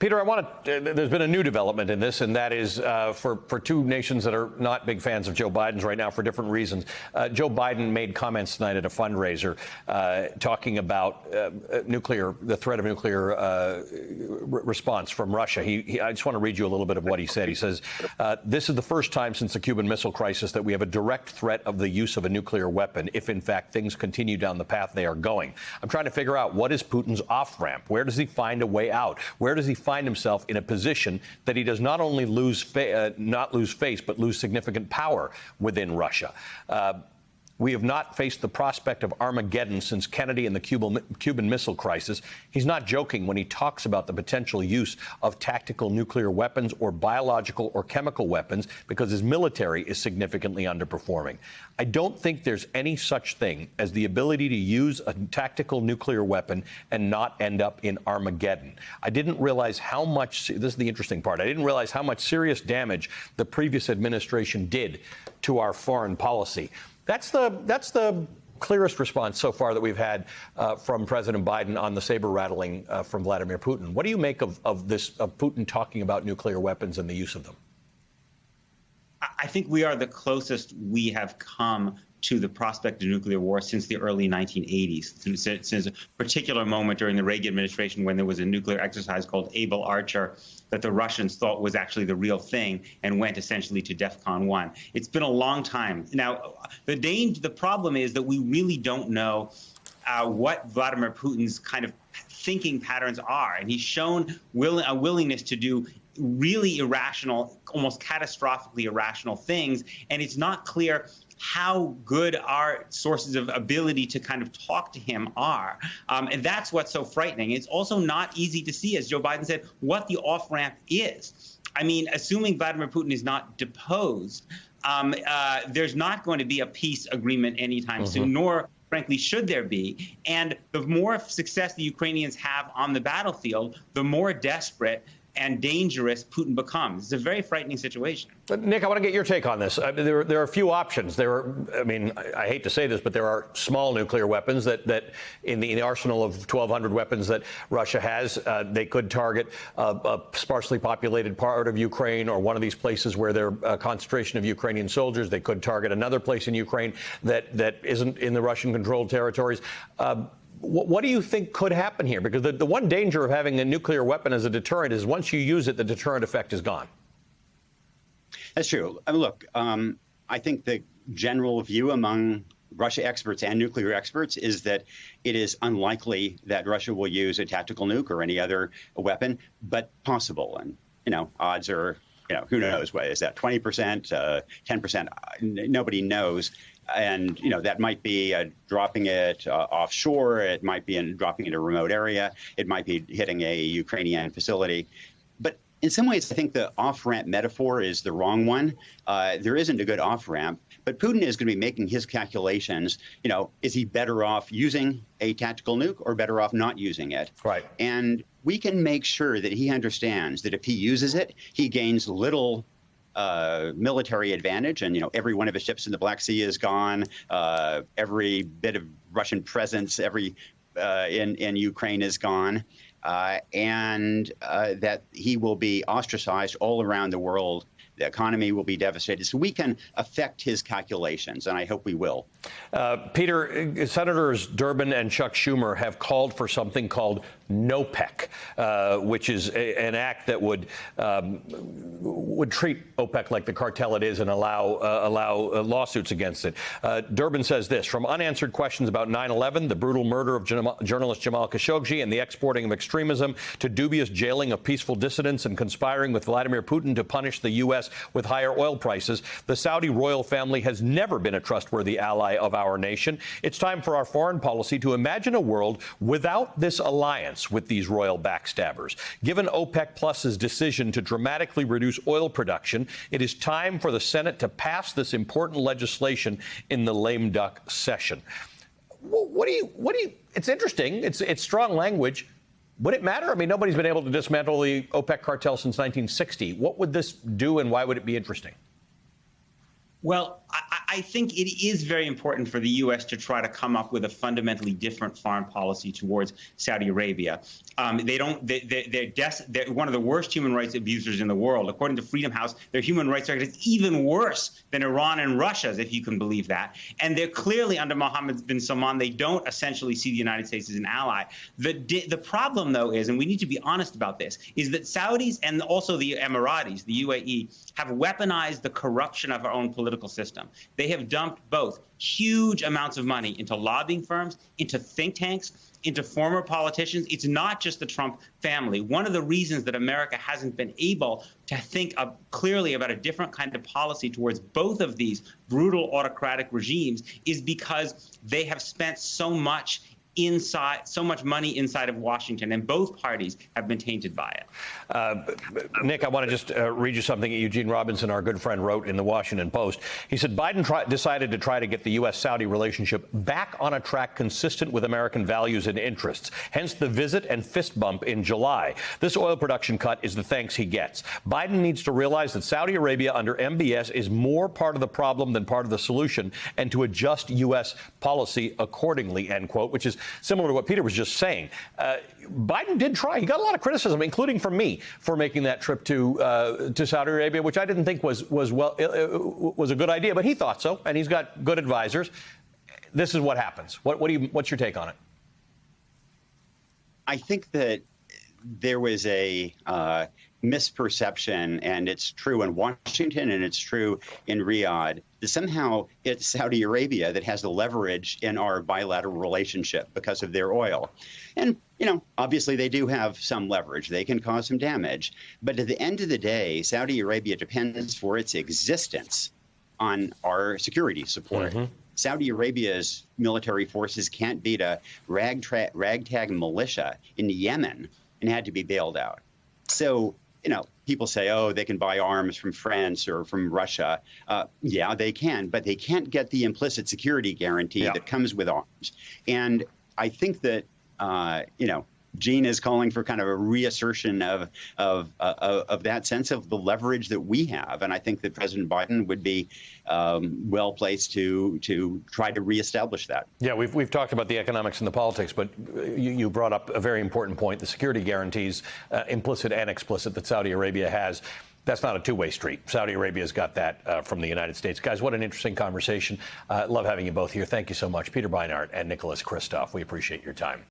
Peter, there's been a new development in this, and that is for two nations that are not big fans of Joe Biden's right now for different reasons. Joe Biden made comments tonight at a fundraiser talking about the threat of nuclear response from Russia. I just want to read you a little bit of what he said. He says, this is the first time since the Cuban Missile Crisis that we have a direct threat of the use of a nuclear weapon if, in fact, things continue down the path they are going. I'm trying to figure out, what is Putin's off-ramp? Where does he find a way out? Where does he find himself in a position that he does not only not lose face, but lose significant power within Russia? We have not faced the prospect of Armageddon since Kennedy and the Cuban Missile Crisis. He's not joking when he talks about the potential use of tactical nuclear weapons or biological or chemical weapons, because his military is significantly underperforming. I don't think there's any such thing as the ability to use a tactical nuclear weapon and not end up in Armageddon. I didn't realize how much, this is the interesting part, I didn't realize how much serious damage the previous administration did to our foreign policy. That's the clearest response so far that we've had from President Biden on the saber rattling from Vladimir Putin. What do you make of Putin talking about nuclear weapons and the use of them? I think we are the closest we have come to the prospect of nuclear war since the early 1980s, since a particular moment during the Reagan administration when there was a nuclear exercise called Able Archer that the Russians thought was actually the real thing and went essentially to DEFCON 1. It's been a long time. Now, the problem is that we really don't know what Vladimir Putin's kind of thinking patterns are, and he's shown a willingness to do really irrational, almost catastrophically irrational things, and it's not clear how good our sources of ability to kind of talk to him are. And that's what's so frightening. It's also not easy to see, as Joe Biden said, what the off-ramp is. I mean, assuming Vladimir Putin is not deposed, there's not going to be a peace agreement anytime soon, nor frankly, should there be. And the more success the Ukrainians have on the battlefield, the more desperate and dangerous Putin becomes. It's a very frightening situation. But Nick, I want to get your take on this. There are a few options. I hate to say this, but there are small nuclear weapons that in the arsenal of 1,200 weapons that Russia has, they could target a sparsely populated part of Ukraine or one of these places where there are a concentration of Ukrainian soldiers. They could target another place in Ukraine that isn't in the Russian-controlled territories. What do you think could happen here? Because the one danger of having a nuclear weapon as a deterrent is once you use it, the deterrent effect is gone. That's true. I mean, look, I think the general view among Russia experts and nuclear experts is that it is unlikely that Russia will use a tactical nuke or any other weapon, but possible. And, odds are, who knows? What is that, 20%, 10%? Nobody knows. And, that might be dropping it offshore. It might be dropping it in a remote area. It might be hitting a Ukrainian facility. But in some ways, I think the off-ramp metaphor is the wrong one. There isn't a good off-ramp. But Putin is going to be making his calculations. Is he better off using a tactical nuke or better off not using it? Right. And we can make sure that he understands that if he uses it, he gains little military advantage, and every one of his ships in the Black Sea is gone. Every bit of Russian presence, in Ukraine is gone, and that he will be ostracized all around the world. The economy will be devastated. So we can affect his calculations, and I hope we will. Peter, Senators Durbin and Chuck Schumer have called for something called NOPEC, which is an act that would treat OPEC like the cartel it is and allow lawsuits against it. Durbin says this: from unanswered questions about 9/11, the brutal murder of journalist Jamal Khashoggi, and the exporting of extremism, to dubious jailing of peaceful dissidents and conspiring with Vladimir Putin to punish the U.S. with higher oil prices, the Saudi royal family has never been a trustworthy ally of our nation. It's time for our foreign policy to imagine a world without this alliance with these royal backstabbers. Given OPEC Plus's decision to dramatically reduce oil production, it is time for the Senate to pass this important legislation in the lame duck session. What do you, it's interesting. It's strong language. Would it matter? I mean, nobody's been able to dismantle the OPEC cartel since 1960. What would this do, and why would it be interesting? Well, I think it is very important for the U.S. to try to come up with a fundamentally different foreign policy towards Saudi Arabia. They're one of the worst human rights abusers in the world. According to Freedom House, their human rights record is even worse than Iran and Russia's, if you can believe that. And they're clearly, under Mohammed bin Salman, they don't essentially see the United States as an ally. The problem, though, is, and we need to be honest about this, is that Saudis and also the Emiratis, the UAE, have weaponized the corruption of our own political system. They have dumped both huge amounts of money into lobbying firms, into think tanks, into former politicians. It's not just the Trump family. One of the reasons that America hasn't been able to think clearly about a different kind of policy towards both of these brutal autocratic regimes is because they have spent so much money inside of Washington, and both parties have been tainted by it. Nick, I want to just read you something that Eugene Robinson, our good friend, wrote in the Washington Post. He said, Biden decided to try to get the U.S.-Saudi relationship back on a track consistent with American values and interests, hence the visit and fist bump in July. This oil production cut is the thanks he gets. Biden needs to realize that Saudi Arabia under MBS is more part of the problem than part of the solution, and to adjust U.S. policy accordingly, end quote, which is similar to what Peter was just saying. Biden did try. He got a lot of criticism, including from me, for making that trip to Saudi Arabia, which I didn't think was a good idea, but he thought so, and he's got good advisors. This is what happens. What's your take on it? I think that there was a misperception, and it's true in Washington and it's true in Riyadh, that somehow it's Saudi Arabia that has the leverage in our bilateral relationship because of their oil. And, obviously they do have some leverage. They can cause some damage. But at the end of the day, Saudi Arabia depends for its existence on our security support. Mm-hmm. Saudi Arabia's military forces can't beat a ragtag militia in Yemen and had to be bailed out. So, people say, oh, they can buy arms from France or from Russia. Yeah, they can, but they can't get the implicit security guarantee that comes with arms. And I think that, Gene is calling for kind of a reassertion of that sense of the leverage that we have. And I think that President Biden would be well placed to try to reestablish that. Yeah, we've talked about the economics and the politics, but you brought up a very important point, the security guarantees, implicit and explicit, that Saudi Arabia has. That's not a two-way street. Saudi Arabia's got that from the United States. Guys, what an interesting conversation. Love having you both here. Thank you so much. Peter Beinart and Nicholas Kristof. We appreciate your time.